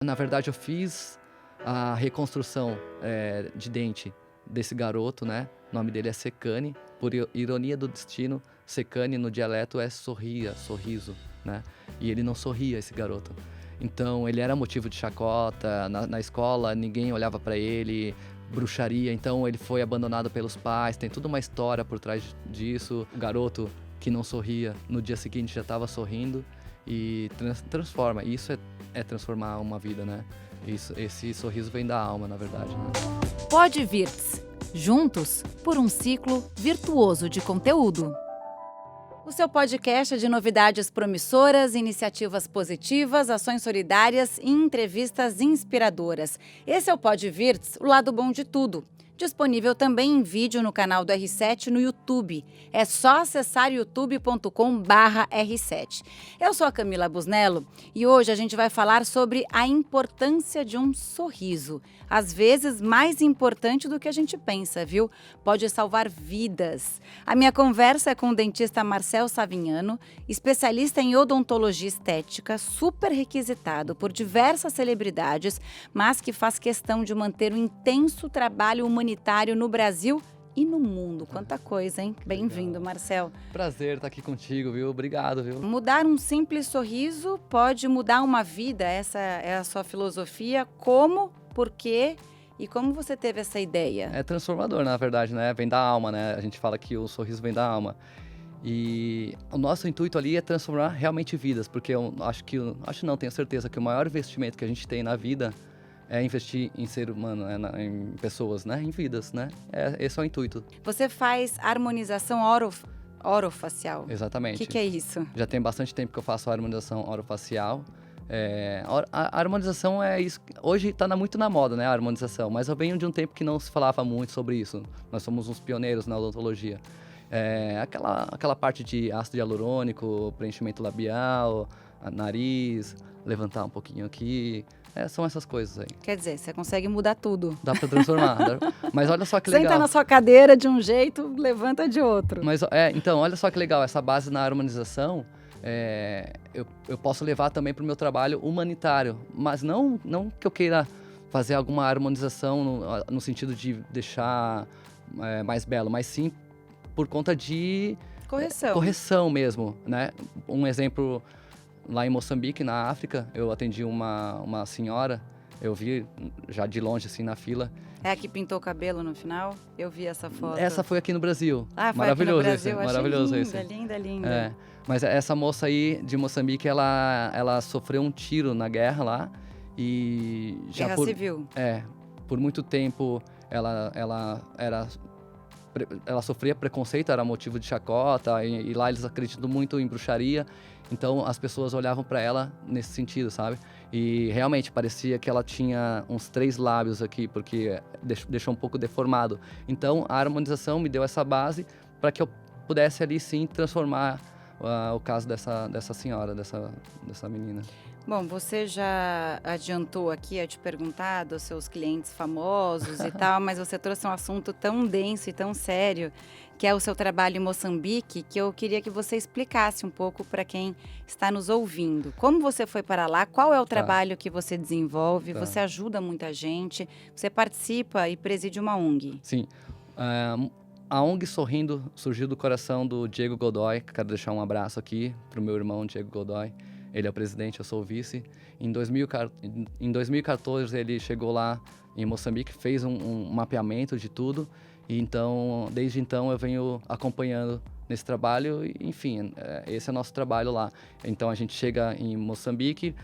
Na verdade, eu fiz a reconstrução de dente desse garoto, né? O nome dele é Sekane. Por ironia do destino, Sekane no dialeto é sorria, sorriso, né? E ele não sorria, esse garoto. Então, ele era motivo de chacota na escola, ninguém olhava pra ele, bruxaria. Então, ele foi abandonado pelos pais, tem toda uma história por trás disso. O garoto que não sorria, no dia seguinte já estava sorrindo e transforma. Isso é transformar uma vida, né? Esse sorriso vem da alma, na verdade, né? Podvirts. Juntos por um ciclo virtuoso de conteúdo. O seu podcast é de novidades promissoras, iniciativas positivas, ações solidárias e entrevistas inspiradoras. Esse é o Podvirts, o lado bom de tudo. Disponível também em vídeo no canal do R7 no YouTube. É só acessar youtube.com/R7. Eu sou a Camila Busnello e hoje a gente vai falar sobre a importância de um sorriso. Às vezes mais importante do que a gente pensa, viu? Pode salvar vidas. A minha conversa é com o dentista Marcel Savignano, especialista em odontologia estética, super requisitado por diversas celebridades, mas que faz questão de manter um intenso trabalho humanitário no Brasil e no mundo. Quanta coisa, hein? Bem-vindo, Marcel. Prazer estar aqui contigo, viu? Obrigado, viu? Mudar um simples sorriso pode mudar uma vida. Essa é a sua filosofia. Como, por quê e como você teve essa ideia? É transformador, na verdade, né? Vem da alma, né? A gente fala que o sorriso vem da alma. E o nosso intuito ali é transformar realmente vidas, porque eu tenho certeza que o maior investimento que a gente tem na vida é investir em ser humano, em pessoas, né? Em vidas, né? Esse é o intuito. Você faz harmonização orofacial. Exatamente. O que é isso? Já tem bastante tempo que eu faço a harmonização orofacial. A harmonização é isso. Hoje está muito na moda, né? A harmonização. Mas eu venho de um tempo que não se falava muito sobre isso. Nós somos uns pioneiros na odontologia. Aquela parte de ácido hialurônico, preenchimento labial, nariz, levantar um pouquinho aqui. São essas coisas aí. Quer dizer, você consegue mudar tudo. Dá pra transformar. Mas olha só que legal. Senta na sua cadeira de um jeito, levanta de outro. Mas, então, olha só que legal. Essa base na harmonização, eu posso levar também pro meu trabalho humanitário. Mas não que eu queira fazer alguma harmonização no sentido de deixar mais belo, mas sim por conta de correção mesmo, né? Um exemplo, lá em Moçambique, na África, eu atendi uma senhora, eu vi já de longe, assim, na fila. É a que pintou o cabelo no final? Eu vi essa foto. Essa foi aqui no Brasil. Ah, foi maravilhoso aqui no Brasil. esse, maravilhoso linda, esse. Linda. Mas essa moça aí de Moçambique, ela sofreu um tiro na guerra lá e Guerra civil. Por muito tempo ela sofria preconceito, era motivo de chacota, e lá eles acreditam muito em bruxaria, então as pessoas olhavam para ela nesse sentido, sabe? E realmente parecia que ela tinha uns 3 lábios aqui, porque deixou um pouco deformado. Então a harmonização me deu essa base para que eu pudesse ali sim transformar o caso dessa senhora, dessa menina. Bom, você já adiantou aqui a te perguntar dos seus clientes famosos e tal, mas você trouxe um assunto tão denso e tão sério, que é o seu trabalho em Moçambique, que eu queria que você explicasse um pouco para quem está nos ouvindo. Como você foi para lá? Qual é o trabalho que você desenvolve? Você ajuda muita gente? Você participa e preside uma ONG? Sim. A ONG Sorrindo surgiu do coração do Diego Godoy. Quero deixar um abraço aqui para o meu irmão Diego Godoy. Ele é o presidente, eu sou o vice. Em 2014, ele chegou lá em Moçambique, fez um mapeamento de tudo. E então, desde então, eu venho acompanhando nesse trabalho. E, enfim, esse é o nosso trabalho lá. Então, a gente chega em Moçambique,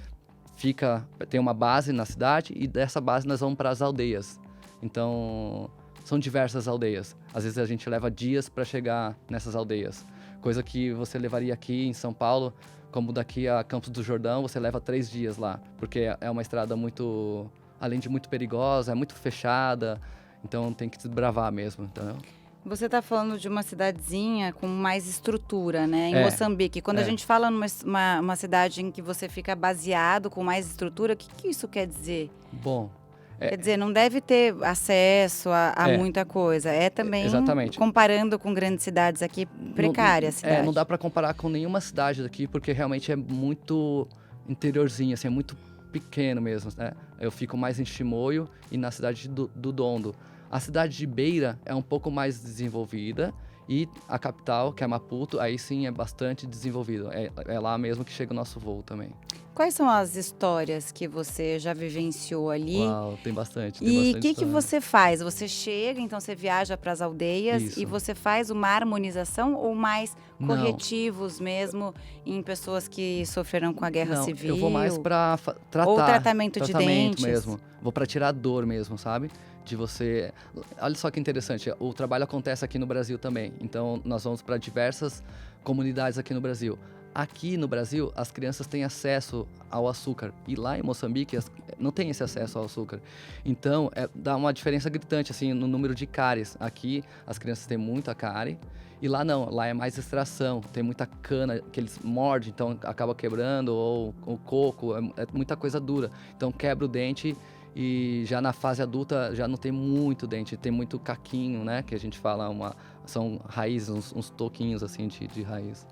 tem uma base na cidade e dessa base nós vamos para as aldeias. Então, são diversas aldeias. Às vezes a gente leva dias para chegar nessas aldeias. Coisa que você levaria aqui em São Paulo, como daqui a Campos do Jordão, você leva 3 dias lá. Porque é uma estrada muito, além de muito perigosa, é muito fechada. Então tem que desbravar mesmo, entendeu? Você está falando de uma cidadezinha com mais estrutura, né? Em Moçambique. Quando a gente fala numa cidade em que você fica baseado com mais estrutura, o que isso quer dizer? Bom... Quer dizer, não deve ter acesso a muita coisa. Também exatamente. Comparando com grandes cidades aqui, precárias. Não dá para comparar com nenhuma cidade daqui, porque realmente é muito interiorzinho, assim, é muito pequeno mesmo, né? Eu fico mais em Chimoio e na cidade do Dondo. A cidade de Beira é um pouco mais desenvolvida e a capital, que é Maputo, aí sim é bastante desenvolvido. É lá mesmo que chega o nosso voo também. Quais são as histórias que você já vivenciou ali? Uau, tem bastante, tem E o bastante que história. você faz? Você chega, então você viaja para as aldeias Isso. e você faz uma harmonização ou mais Não. corretivos mesmo em pessoas que sofreram com a guerra Não, civil? eu vou mais pra tratar. Ou tratamento de dentes? mesmo. Vou pra tirar a dor mesmo, sabe? De você... Olha só que interessante, o trabalho acontece aqui no Brasil também. Então, nós vamos para diversas comunidades aqui no Brasil. Aqui no Brasil, as crianças têm acesso ao açúcar. E lá em Moçambique, não tem esse acesso ao açúcar. Então, dá uma diferença gritante, assim, no número de cáries. Aqui, as crianças têm muita cárie. E lá não, lá é mais extração. Tem muita cana que eles mordem, então acaba quebrando. Ou o coco, é muita coisa dura. Então, quebra o dente e já na fase adulta já não tem muito dente. Tem muito caquinho, né? Que a gente fala, são raízes, uns toquinhos, assim, de raiz.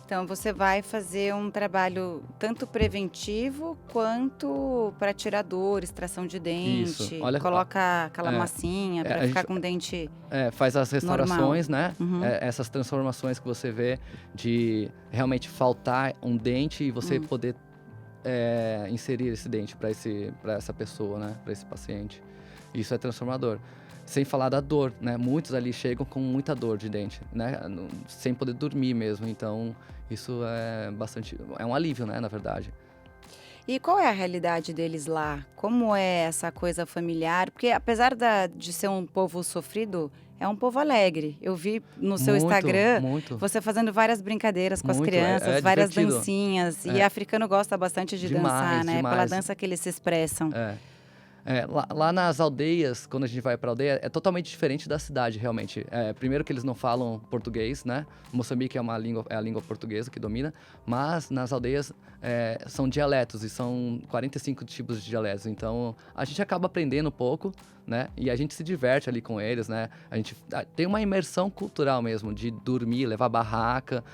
Então você vai fazer um trabalho tanto preventivo quanto para tirar dor, extração de dente. Isso. Olha, coloca aquela massinha para a ficar gente- com o dente. faz as restaurações, né? Uhum. Essas transformações que você vê de realmente faltar um dente e você poder inserir esse dente para essa pessoa, né? Para esse paciente. Isso é transformador. Sem falar da dor, né? Muitos ali chegam com muita dor de dente, né? Sem poder dormir mesmo. Então, isso é um alívio, né? Na verdade. E qual é a realidade deles lá? Como é essa coisa familiar? Porque apesar de ser um povo sofrido, é um povo alegre. Eu vi no seu Muito, Instagram muito. você fazendo várias brincadeiras com as Muito, crianças, é várias divertido. dancinhas. E africano gosta bastante de Demais, dançar, né? Pela demais. dança que eles se expressam. Lá nas aldeias, quando a gente vai pra aldeia, é totalmente diferente da cidade, realmente. Primeiro que eles não falam português, né? Moçambique é a língua portuguesa que domina, mas nas aldeias são dialetos, e são 45 tipos de dialetos. Então, a gente acaba aprendendo um pouco, né? E a gente se diverte ali com eles, né? A gente tem uma imersão cultural mesmo, de dormir, levar barraca,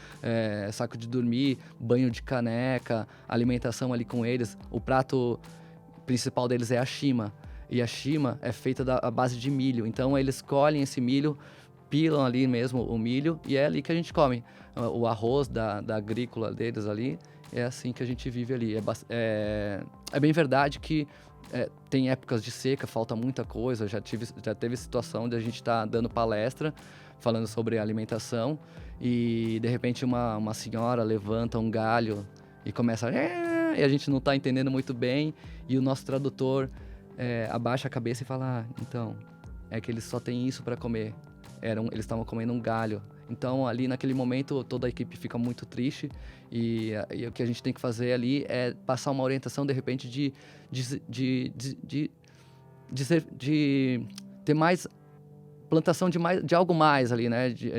saco de dormir, banho de caneca, alimentação ali com eles. O prato principal deles é a shima. E a shima é feita à base de milho. Então eles colhem esse milho, pilam ali mesmo o milho e é ali que a gente come. O arroz da agrícola deles ali, é assim que a gente vive ali. É bem verdade que tem épocas de seca, falta muita coisa. Já teve situação de a gente estar dando palestra, falando sobre alimentação e de repente uma senhora levanta um galho e começa e a gente não está entendendo muito bem, e o nosso tradutor abaixa a cabeça e fala, então, é que eles só têm isso para comer. Eles estavam comendo um galho. Então, ali naquele momento, toda a equipe fica muito triste, e o que a gente tem que fazer ali é passar uma orientação, de repente, de ter mais plantação de algo mais ali, né? De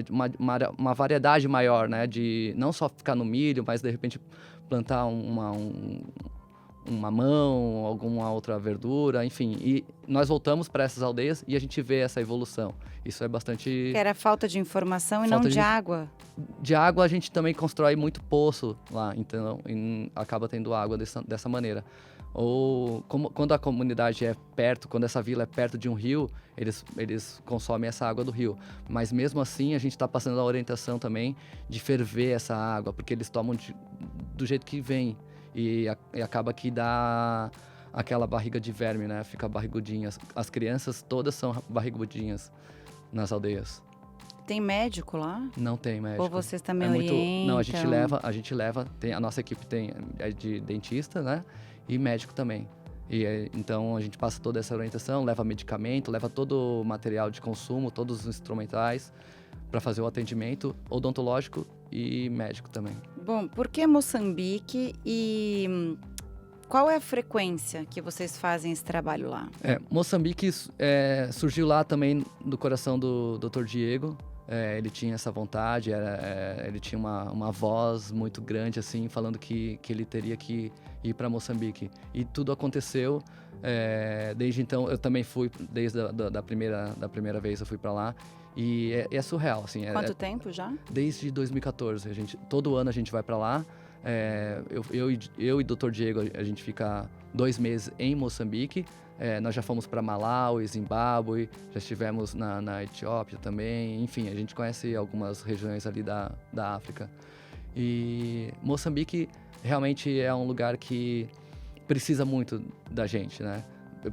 uma variedade maior, né? De não só ficar no milho, mas de repente plantar um mamão, alguma outra verdura, enfim. E nós voltamos para essas aldeias e a gente vê essa evolução. Isso é bastante... Que era falta de informação e Falta não de de água. De água a gente também constrói muito poço lá, então acaba tendo água dessa maneira. Ou quando a comunidade é perto, quando essa vila é perto de um rio, eles consomem essa água do rio. Mas mesmo assim a gente está passando a orientação também de ferver essa água, porque eles tomam do jeito que vem e acaba que dá aquela barriga de verme, né? Fica barrigudinha. As crianças todas são barrigudinhas nas aldeias. Tem médico lá? Não tem médico. Ou vocês também orientam? Não, a gente leva, a nossa equipe é de dentista, né? E médico também. Então a gente passa toda essa orientação, leva medicamento, leva todo o material de consumo, todos os instrumentais para fazer o atendimento odontológico e médico também. Bom, por que Moçambique e qual é a frequência que vocês fazem esse trabalho lá? Moçambique surgiu lá também do coração do Dr. Diego. Ele tinha essa vontade, ele tinha uma voz muito grande, assim, falando que ele teria que ir para Moçambique. E tudo aconteceu. Desde então, eu também fui, desde da primeira vez eu fui para lá. E é surreal, assim. Quanto tempo já? Desde 2014. Todo ano a gente vai para lá. Eu e Dr. Diego, a gente fica 2 meses em Moçambique. Nós já fomos para Malawi, Zimbábue, já estivemos na Etiópia também. Enfim, a gente conhece algumas regiões ali da África. E Moçambique realmente é um lugar que precisa muito da gente, né?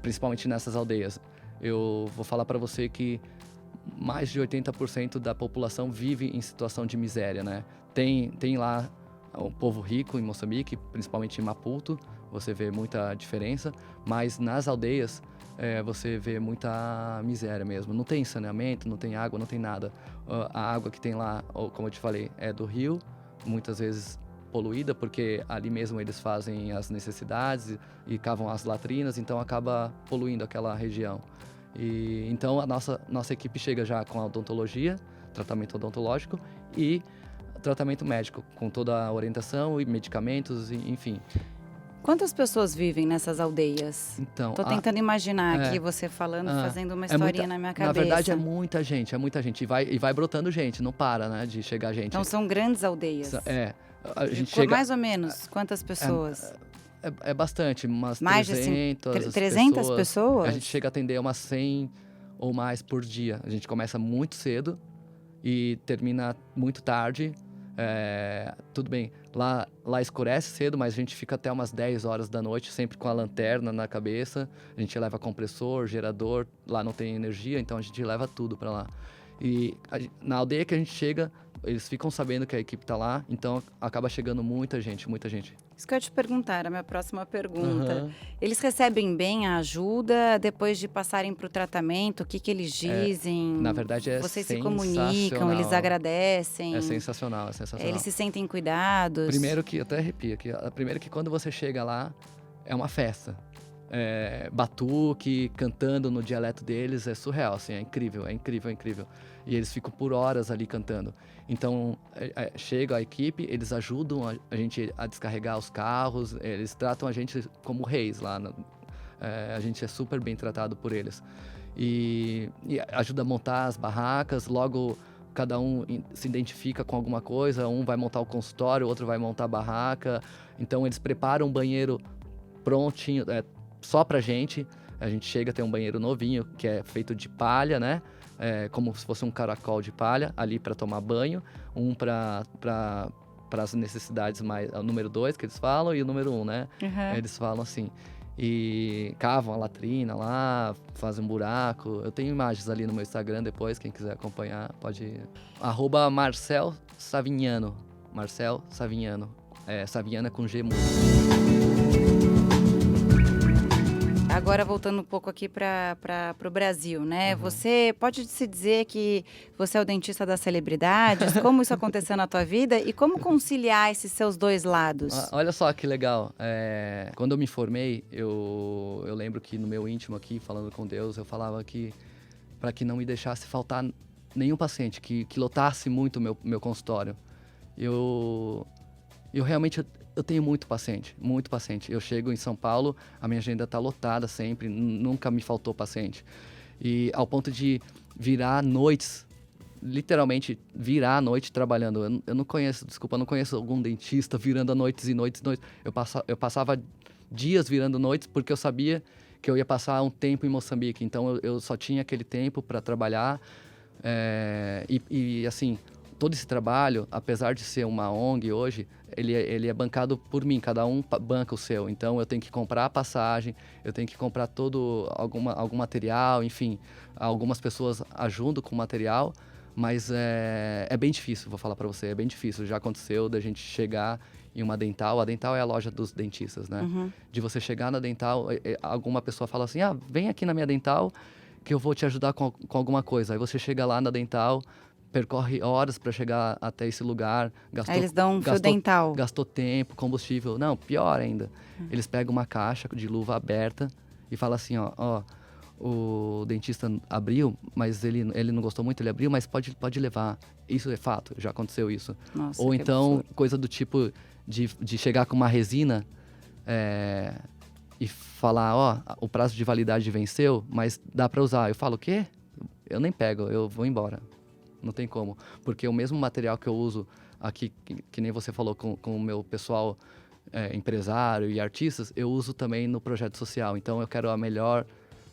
Principalmente nessas aldeias. Eu vou falar para você que mais de 80% da população vive em situação de miséria, né? Tem lá um povo rico em Moçambique, principalmente em Maputo, você vê muita diferença, mas nas aldeias você vê muita miséria mesmo. Não tem saneamento, não tem água, não tem nada. A água que tem lá, como eu te falei, é do rio, muitas vezes poluída, porque ali mesmo eles fazem as necessidades e cavam as latrinas, então acaba poluindo aquela região. E então a nossa equipe chega já com a odontologia, tratamento odontológico e tratamento médico, com toda a orientação e medicamentos, enfim. Quantas pessoas vivem nessas aldeias? Então, tô tentando imaginar aqui você falando, fazendo uma historinha na minha cabeça. Na verdade é muita gente. E vai brotando gente, não para, né, de chegar gente. Então são grandes aldeias. A gente chega... Mais ou menos, quantas pessoas? É bastante, umas mais 300 300 pessoas? A gente chega a atender umas 100 ou mais por dia. A gente começa muito cedo e termina muito tarde. Tudo bem, lá escurece cedo, mas a gente fica até umas 10 horas da noite, sempre com a lanterna na cabeça. A gente leva compressor, gerador, lá não tem energia, então a gente leva tudo para lá. E na aldeia que a gente chega, eles ficam sabendo que a equipe tá lá, então acaba chegando muita gente, muita gente. Isso que eu ia te perguntar, a minha próxima pergunta. Eles recebem bem a ajuda depois de passarem para o tratamento? O que eles dizem? Na verdade Vocês se comunicam, eles agradecem? É sensacional, é sensacional. Eles se sentem cuidados? Primeiro que, até arrepia, primeiro que quando você chega lá, é uma festa. Batuque, cantando no dialeto deles, é surreal, assim, é incrível, é incrível, é incrível. E eles ficam por horas ali cantando. Então, chega a equipe, eles ajudam a gente a descarregar os carros, eles tratam a gente como reis lá. A gente é super bem tratado por eles. E ajuda a montar as barracas, logo cada um se identifica com alguma coisa, um vai montar o consultório, o outro vai montar a barraca. Então, eles preparam um banheiro prontinho, só pra gente. A gente chega a ter um banheiro novinho, que é feito de palha, né? Como se fosse um caracol de palha, ali para tomar banho. Um para as necessidades mais... O número 2 que eles falam e o número 1, né? Eles falam assim. E cavam a latrina lá, fazem um buraco. Eu tenho imagens ali no meu Instagram depois, quem quiser acompanhar pode ir. @Marcel Savignano. Marcel Savignano. Savignano é com G mudo. Agora, voltando um pouco aqui para o Brasil, né? Você pode se dizer que você é o dentista das celebridades? Como isso aconteceu na tua vida e como conciliar esses seus dois lados? Olha só que legal. Quando eu me formei, eu lembro que no meu íntimo aqui, falando com Deus, eu falava que para que não me deixasse faltar nenhum paciente, que lotasse muito o meu consultório. Eu realmente... Eu tenho muito paciente, muito paciente. Eu chego em São Paulo, a minha agenda está lotada sempre, nunca me faltou paciente. E ao ponto de virar noites, literalmente virar a noite trabalhando. Eu não conheço algum dentista virando noites e noites e noites. Eu passava dias virando noites porque eu sabia que eu ia passar um tempo em Moçambique. Então eu só tinha aquele tempo para trabalhar. E assim... Todo esse trabalho, apesar de ser uma ONG hoje, ele é bancado por mim, cada um banca o seu. Então, eu tenho que comprar a passagem, eu tenho que comprar algum material, enfim. Algumas pessoas ajudam com o material, mas é bem difícil, vou falar para você, é bem difícil. Já aconteceu da gente chegar em uma dental, a dental é a loja dos dentistas, né? De você chegar na dental, alguma pessoa fala assim, vem aqui na minha dental que eu vou te ajudar com alguma coisa. Aí você chega lá na dental... percorre horas para chegar até esse lugar. Aí eles dão um fio dental. Gastou tempo, combustível. Não, pior ainda. Eles pegam uma caixa de luva aberta e falam assim, ó, o dentista abriu, mas ele não gostou muito, ele abriu, mas pode levar. Isso é fato, já aconteceu isso. Nossa, ou então, absurdo. Coisa do tipo de chegar com uma resina e falar, o prazo de validade venceu, mas dá para usar. Eu falo, o quê? Eu nem pego, eu vou embora. Não tem como, porque o mesmo material que eu uso aqui, que nem você falou, com o meu pessoal empresário e artistas, eu uso também no projeto social. Então, eu quero a melhor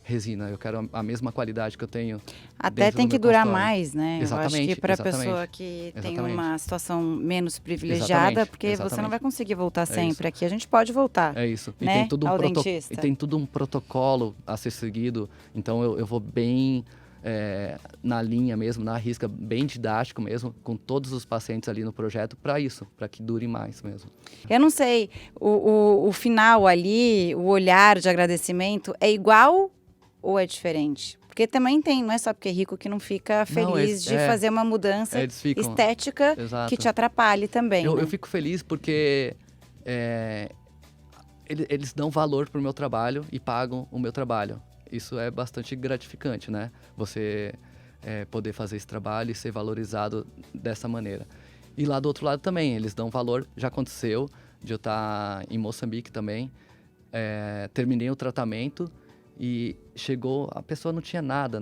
resina, eu quero a mesma qualidade que eu tenho Até dentro tem do que meu durar consultório. mais, né? Eu acho que Exatamente, para a exatamente. pessoa que tem Exatamente. uma situação menos privilegiada, Exatamente, porque você não exatamente. vai conseguir voltar sempre. isso. Aqui a gente pode voltar, É isso. E né? tem tudo Ao dentista. e tem tudo um protocolo a ser seguido. Então eu vou bem na linha mesmo, na risca, bem didático mesmo, com todos os pacientes ali no projeto, para isso, para que dure mais mesmo. Eu não sei, o final ali, o olhar de agradecimento é igual ou é diferente? Porque também tem, não é só porque é rico que não fica feliz de fazer uma mudança eles ficam, estética exato. que te atrapalhe também, né? Eu fico feliz porque eles dão valor pro meu trabalho e pagam o meu trabalho. Isso é bastante gratificante, né? Você poder fazer esse trabalho e ser valorizado dessa maneira. E lá do outro lado também, eles dão valor. Já aconteceu de eu estar em Moçambique também. Terminei o tratamento e chegou... A pessoa não tinha nada.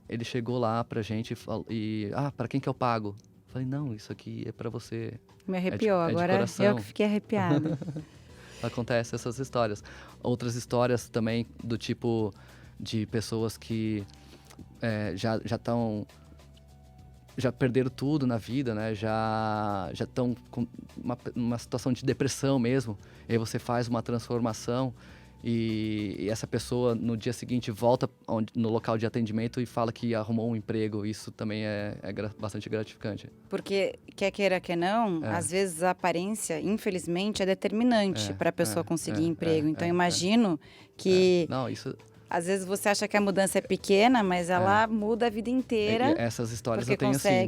Ele chegou lá pra gente e para quem que eu pago? Falei, não, isso aqui é pra você. Me arrepiou, agora eu que fiquei arrepiada. Acontece essas histórias. Outras histórias também do tipo de pessoas que já perderam tudo na vida, né? Já estão com uma situação de depressão mesmo. E aí você faz uma transformação e essa pessoa no dia seguinte volta no local de atendimento e fala que arrumou um emprego. Isso também é bastante gratificante. Porque, quer queira, quer não, às vezes a aparência, infelizmente, é determinante para a pessoa conseguir emprego. Então, imagino que... Não, isso... Às vezes você acha que a mudança é pequena, mas ela muda a vida inteira. Essas histórias eu porque tenho assim,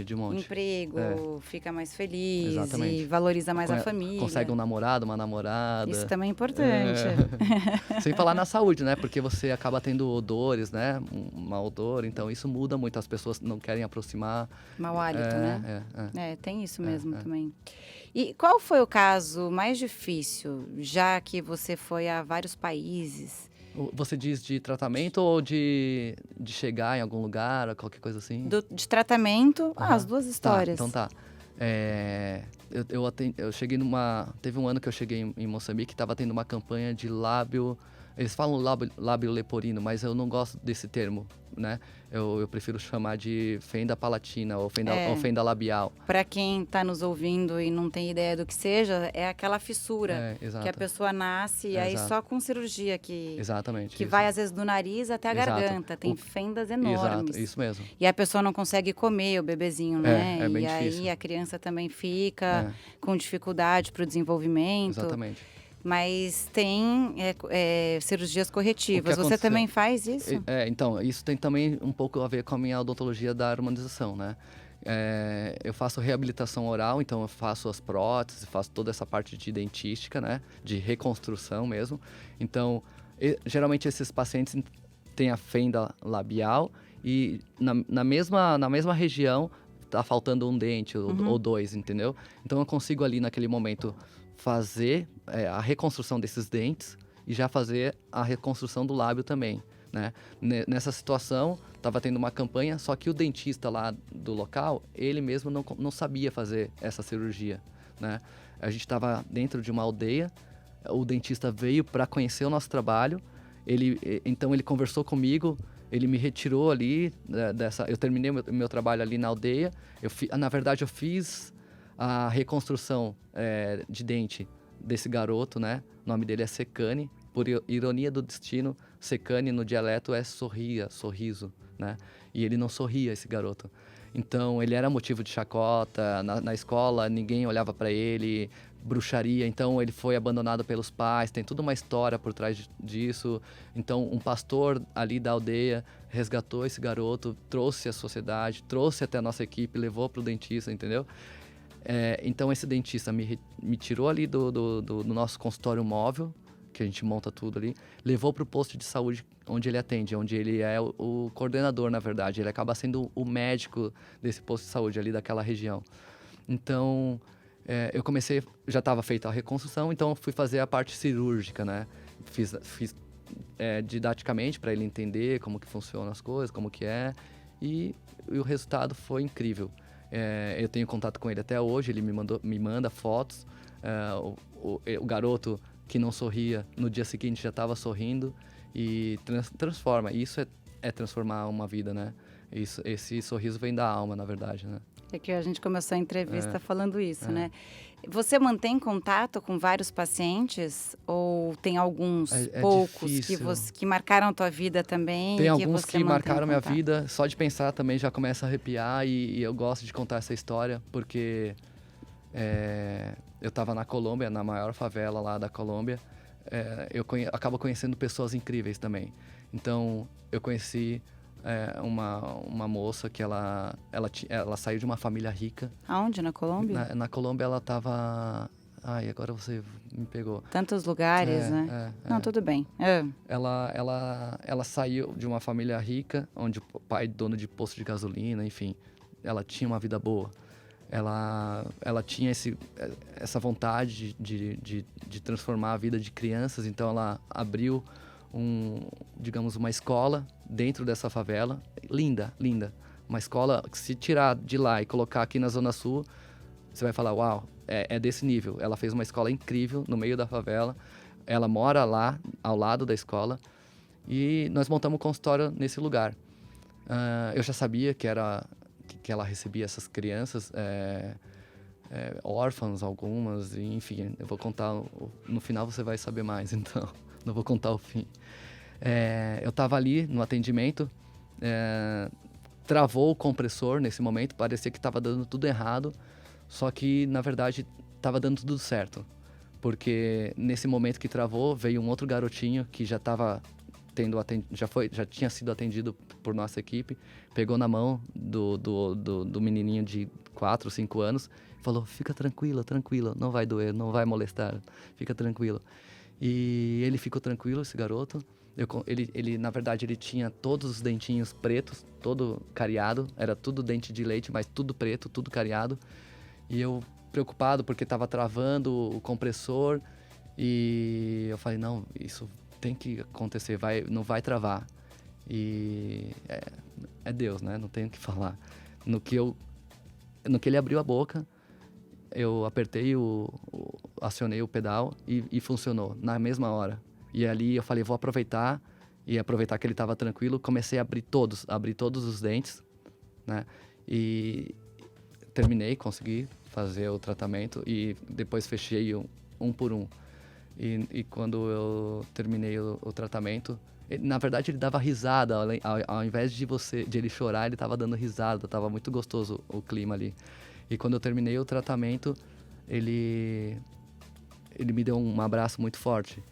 de monte. Emprego, fica mais feliz. Exatamente. E valoriza mais a família. Consegue um namorado, uma namorada. Isso também é importante. Sem falar na saúde, né? Porque você acaba tendo odores, né? Um mau odor, então isso muda muito. As pessoas não querem aproximar. Mau hálito, né? Tem isso mesmo também. E qual foi o caso mais difícil, já que você foi a vários países? Você diz de tratamento ou de chegar em algum lugar, qualquer coisa assim? De tratamento, as duas histórias. Então tá. Eu cheguei Teve um ano que eu cheguei em Moçambique, estava tendo uma campanha de lábio... Eles falam lábio leporino, mas eu não gosto desse termo, né? Eu prefiro chamar de fenda palatina ou fenda labial. Para quem está nos ouvindo e não tem ideia do que seja, é aquela fissura que a pessoa nasce e aí só com cirurgia que vai às vezes do nariz até a garganta. Tem fendas enormes. Exato, isso mesmo. E a pessoa não consegue comer o bebezinho, né? É bem e difícil. Aí a criança também fica com dificuldade para o desenvolvimento. Exatamente. Mas tem cirurgias corretivas. Você também faz isso? Então, isso tem também um pouco a ver com a minha odontologia da harmonização, né? Eu faço reabilitação oral, então eu faço as próteses, faço toda essa parte de dentística, né? De reconstrução mesmo. Então, geralmente esses pacientes têm a fenda labial e na mesma região tá faltando um dente ou dois, entendeu? Então eu consigo ali naquele momento fazer a reconstrução desses dentes e já fazer a reconstrução do lábio também, né? Nessa situação, estava tendo uma campanha, só que o dentista lá do local, ele mesmo não sabia fazer essa cirurgia, né? A gente estava dentro de uma aldeia, o dentista veio para conhecer o nosso trabalho, então ele conversou comigo, ele me retirou ali eu terminei o meu trabalho ali na aldeia, na verdade eu fiz a reconstrução de dente desse garoto, né? O nome dele é Secane. Por ironia do destino, Secane no dialeto é sorriso, né? E ele não sorria, esse garoto. Então, ele era motivo de chacota. Na escola, ninguém olhava para ele. Bruxaria. Então, ele foi abandonado pelos pais. Tem toda uma história por trás disso. Então, um pastor ali da aldeia resgatou esse garoto, trouxe à sociedade, trouxe até a nossa equipe, levou para o dentista, entendeu? Então esse dentista me tirou ali do nosso consultório móvel, que a gente monta tudo ali, levou para o posto de saúde onde ele atende, onde ele é o coordenador, na verdade. Ele acaba sendo o médico desse posto de saúde ali daquela região. Então eu comecei, já estava feita a reconstrução, então eu fui fazer a parte cirúrgica, né? Fiz didaticamente para ele entender como que funcionam as coisas, como que é, e o resultado foi incrível. Eu tenho contato com ele até hoje, ele me manda fotos. O garoto que não sorria, no dia seguinte já estava sorrindo e transforma. Isso é transformar uma vida, né? Esse sorriso vem da alma, na verdade, né? É que a gente começou a entrevista falando isso, né? Você mantém contato com vários pacientes ou tem alguns poucos que marcaram a tua vida também? Tem alguns que que marcaram minha vida, só de pensar também já começa a arrepiar e eu gosto de contar essa história porque eu estava na Colômbia, na maior favela lá da Colômbia, eu acabo conhecendo pessoas incríveis também. Então eu conheci uma moça que ela saiu de uma família rica. Aonde? Na Colômbia? Na Colômbia ela estava... Ai, agora você me pegou. Tantos lugares, né? Não, tudo bem. Ela saiu de uma família rica, onde o pai dono de posto de gasolina, enfim. Ela tinha uma vida boa. Ela tinha essa vontade de transformar a vida de crianças, então ela abriu digamos, uma escola dentro dessa favela, linda, linda. Uma escola que se tirar de lá e colocar aqui na Zona Sul, você vai falar, uau, é desse nível. Ela fez uma escola incrível no meio da favela, ela mora lá, ao lado da escola, e nós montamos um consultório nesse lugar. Eu já sabia que ela recebia essas crianças, órfãs algumas, e, enfim, eu vou contar, no final você vai saber mais, então... Não vou contar o fim. Eu estava ali no atendimento, travou o compressor nesse momento, parecia que estava dando tudo errado, só que, na verdade, estava dando tudo certo. Porque nesse momento que travou, veio um outro garotinho que já estava já tinha sido atendido por nossa equipe, pegou na mão do menininho de 4, 5 anos, e falou, fica tranquila, não vai doer, não vai molestar, fica tranquilo. E ele ficou tranquilo, esse garoto. Ele, na verdade, ele tinha todos os dentinhos pretos, todo cariado. Era tudo dente de leite, mas tudo preto, tudo cariado. E eu, preocupado, porque estava travando o compressor. E eu falei, não, isso tem que acontecer, não vai travar. E é Deus, né? Não tenho o que falar. No que ele abriu a boca... Eu apertei, acionei o pedal e funcionou na mesma hora. E ali eu falei, vou aproveitar que ele estava tranquilo. Comecei a abrir todos os dentes, né? E terminei, consegui fazer o tratamento e depois fechei um por um. E quando eu terminei o tratamento, na verdade ele dava risada, ao invés de ele chorar, ele estava dando risada, estava muito gostoso o clima ali. E quando eu terminei o tratamento, ele me deu um abraço muito forte.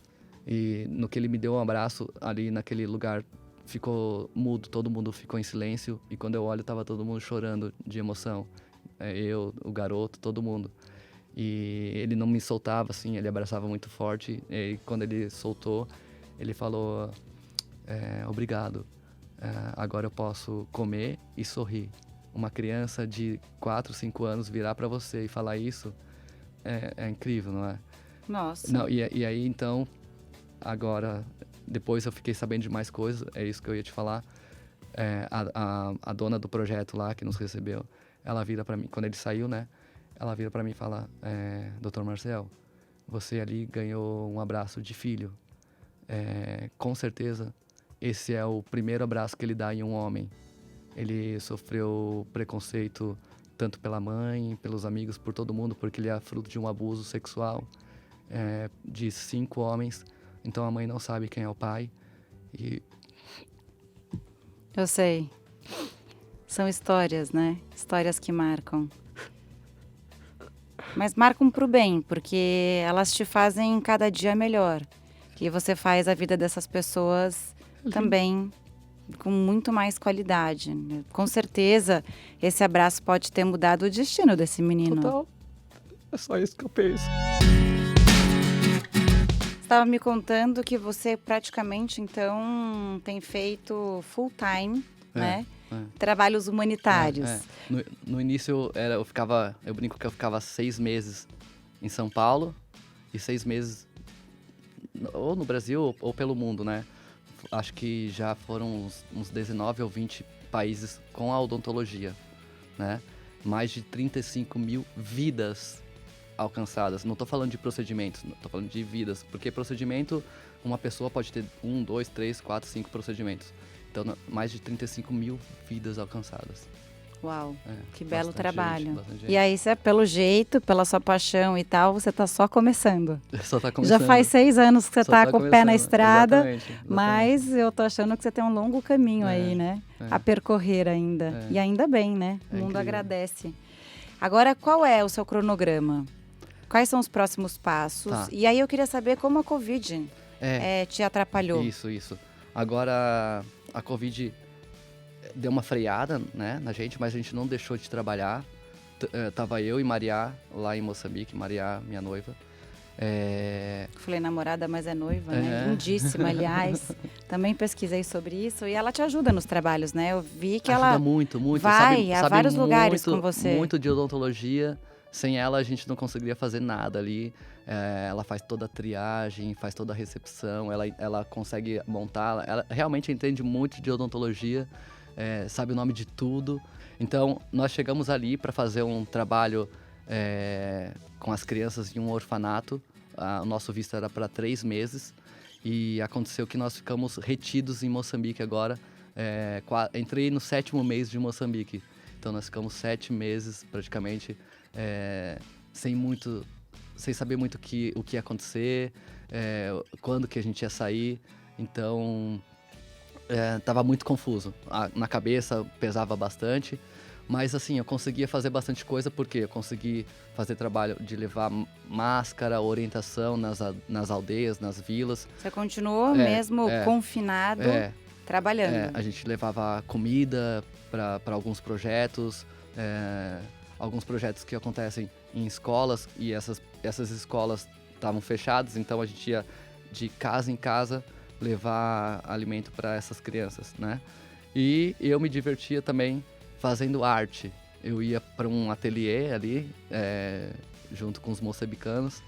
E no que ele me deu um abraço, ali naquele lugar, ficou mudo, todo mundo ficou em silêncio. E quando eu olho, estava todo mundo chorando de emoção. Eu, o garoto, todo mundo. E ele não me soltava, assim, ele abraçava muito forte. E quando ele soltou, ele falou, obrigado, agora eu posso comer e sorrir. Uma criança de 4, 5 anos virar para você e falar isso é incrível, não é? Nossa. Não, e aí, então, agora, depois eu fiquei sabendo de mais coisas, é isso que eu ia te falar. A dona do projeto lá, que nos recebeu, ela vira para mim, quando ele saiu, né? Ela vira para mim e fala, Dr. Marcel, você ali ganhou um abraço de filho. Com certeza, esse é o primeiro abraço que ele dá em um homem. Ele sofreu preconceito tanto pela mãe, pelos amigos, por todo mundo, porque ele é fruto de um abuso sexual de 5 homens. Então a mãe não sabe quem é o pai. Eu sei. São histórias, né? Histórias que marcam. Mas marcam pro bem, porque elas te fazem cada dia melhor. E você faz a vida dessas pessoas também com muito mais qualidade. Com certeza, esse abraço pode ter mudado o destino desse menino. Total. É só isso que eu penso. Você estava me contando que você praticamente, então, tem feito full time, né? Trabalhos humanitários. No início, eu brinco que eu ficava 6 meses em São Paulo e 6 meses ou no Brasil ou pelo mundo, né? Acho que já foram uns 19 ou 20 países com a odontologia, né? mais de 35 mil vidas alcançadas. Não estou falando de procedimentos, estou falando de vidas. Porque procedimento, uma pessoa pode ter 1, 2, 3, 4, 5 procedimentos. Então, mais de 35 mil vidas alcançadas. Uau, que bastante belo trabalho. Bastante E aí, você, pelo jeito, pela sua paixão e tal, você está só começando. Só tá começando. Já faz 6 anos que você está com o pé na estrada, exatamente. Mas eu tô achando que você tem um longo caminho aí, né? A percorrer ainda. E ainda bem, né? O mundo agradece. Agora, qual é o seu cronograma? Quais são os próximos passos? Tá. E aí eu queria saber como a Covid te atrapalhou. Isso. Agora, a Covid deu uma freada, né, na gente, mas a gente não deixou de trabalhar. Tava eu e Maria lá em Moçambique, Maria, minha noiva. Falei namorada, mas é noiva, né? Lindíssima, aliás. Também pesquisei sobre isso e ela te ajuda nos trabalhos, né? Eu vi que ela muito. vai a sabe vários lugares com você. Muito de odontologia. Sem ela, a gente não conseguiria fazer nada ali. Ela faz toda a triagem, faz toda a recepção, ela consegue montar. Ela realmente entende muito de odontologia, sabe o nome de tudo. Então, nós chegamos ali para fazer um trabalho com as crianças em um orfanato. O nosso visto era para 3 meses. E aconteceu que nós ficamos retidos em Moçambique agora. Entrei no 7º mês de Moçambique. Então, nós ficamos 7 meses, praticamente, sem saber muito o que ia acontecer, quando que a gente ia sair. Então, tava muito confuso. Na cabeça pesava bastante. Mas assim, eu conseguia fazer bastante coisa porque eu consegui fazer trabalho de levar máscara, orientação nas aldeias, nas vilas. Você continuou mesmo confinado, trabalhando? A gente levava comida para alguns projetos, alguns projetos que acontecem em escolas e essas escolas estavam fechadas, então a gente ia de casa em casa levar alimento para essas crianças, né? E eu me divertia também fazendo arte. Eu ia para um ateliê ali, junto com os moçambicanos,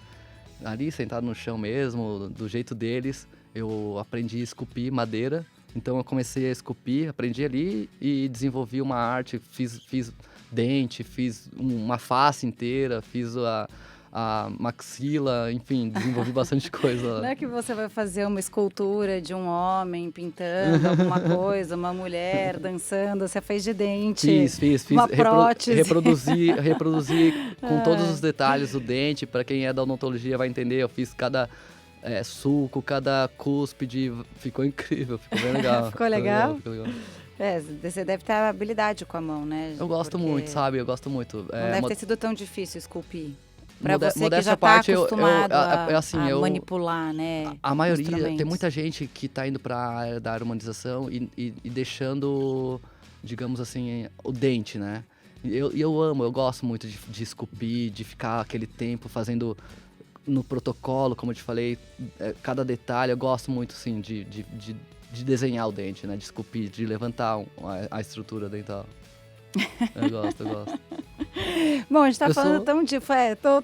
ali sentado no chão mesmo, do jeito deles. Eu aprendi a esculpir madeira, então eu comecei a esculpir, aprendi ali e desenvolvi uma arte, fiz dente, fiz uma face inteira, fiz a maxila, enfim, desenvolvi bastante coisa. Não é que você vai fazer uma escultura de um homem pintando alguma coisa, uma mulher dançando, você fez de dente, Fiz. uma prótese. Reproduzi com todos os detalhes o dente, para quem é da odontologia vai entender, eu fiz cada sulco, cada cúspide, ficou incrível, ficou bem legal. Ficou legal? Ficou legal. Você deve ter habilidade com a mão, né? Eu gosto muito, sabe? Eu gosto muito. Não deve ter sido tão difícil esculpir. Pra você que modéstia já à parte, tá acostumado a manipular, né? A maioria, tem muita gente que tá indo para a área da harmonização e deixando, digamos assim, o dente, né? Eu gosto muito de esculpir, de ficar aquele tempo fazendo no protocolo, como eu te falei, cada detalhe. Eu gosto muito, sim, de desenhar o dente, né? De esculpir, de levantar a estrutura dental. Eu gosto. Bom, a gente tá falando tão de...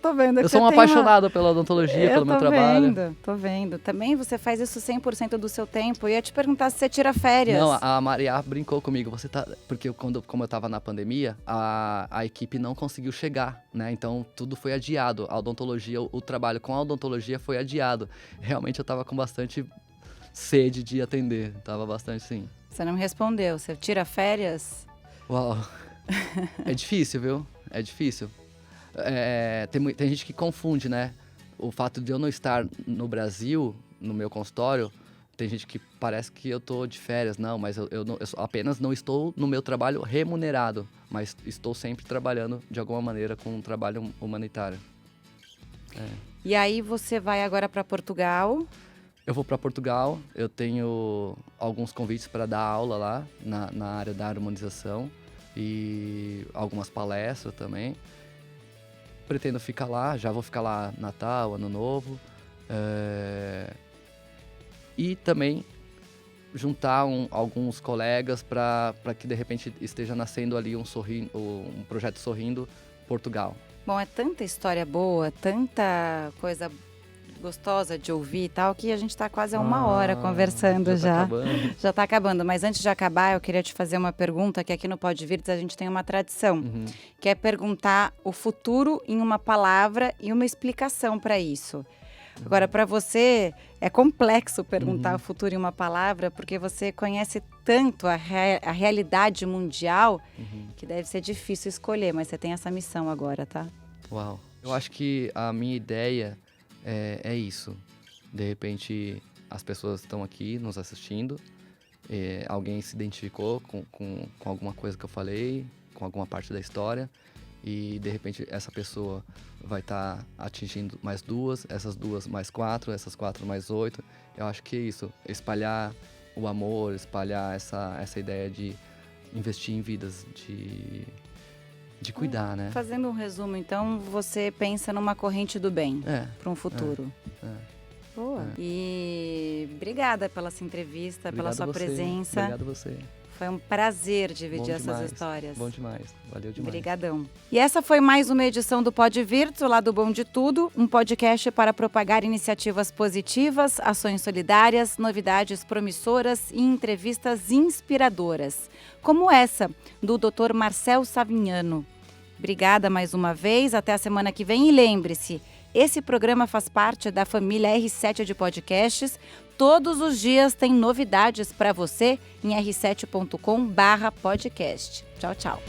tô vendo. Eu sou um apaixonado pela odontologia, pelo meu trabalho. Tô vendo. Também você faz isso 100% do seu tempo. Eu ia te perguntar se você tira férias. Não, a Maria brincou comigo. Porque como eu tava na pandemia, a equipe não conseguiu chegar, né? Então, tudo foi adiado. A odontologia, o trabalho com a odontologia foi adiado. Realmente, eu tava com bastante sede de atender. Tava bastante, sim. Você não me respondeu. Você tira férias? Uau. É difícil, viu? É difícil. Tem gente que confunde, né? O fato de eu não estar no Brasil, no meu consultório, tem gente que parece que eu tô de férias. Não, mas eu apenas não estou no meu trabalho remunerado, mas estou sempre trabalhando de alguma maneira com um trabalho humanitário. E aí você vai agora para Portugal? Eu vou para Portugal, eu tenho alguns convites para dar aula lá na área da harmonização e algumas palestras também. Pretendo ficar lá, já vou ficar lá Natal, Ano Novo. E também juntar alguns colegas para que de repente esteja nascendo ali um projeto Sorrindo Portugal. Bom, é tanta história boa, tanta coisa gostosa de ouvir e tal, que a gente está quase há 1 hora conversando já. Já está acabando, mas antes de acabar, eu queria te fazer uma pergunta, que aqui no Pode Virtus a gente tem uma tradição, que é perguntar o futuro em uma palavra e uma explicação para isso. Agora, para você, é complexo perguntar o futuro em uma palavra, porque você conhece tanto a realidade mundial, que deve ser difícil escolher, mas você tem essa missão agora, tá? Uau. Eu acho que a minha ideia é isso. De repente, as pessoas estão aqui nos assistindo, alguém se identificou com alguma coisa que eu falei, com alguma parte da história, e de repente essa pessoa vai estar atingindo mais 2, essas 2 mais 4, essas 4 mais 8. Eu acho que é isso, espalhar o amor, espalhar essa ideia de investir em vidas, de cuidar, né? Fazendo um resumo, então, você pensa numa corrente do bem para um futuro. Boa. E obrigada pela sua entrevista, pela sua presença. Obrigado a você. Foi um prazer dividir essas histórias. Bom demais. Valeu demais. Obrigadão. E essa foi mais uma edição do Pode Virtus, lá do Bom de Tudo, um podcast para propagar iniciativas positivas, ações solidárias, novidades promissoras e entrevistas inspiradoras, como essa do Dr. Marcel Savignano. Obrigada mais uma vez, até a semana que vem e lembre-se, esse programa faz parte da família R7 de podcasts. Todos os dias tem novidades para você em r7.com/podcast. Tchau, tchau.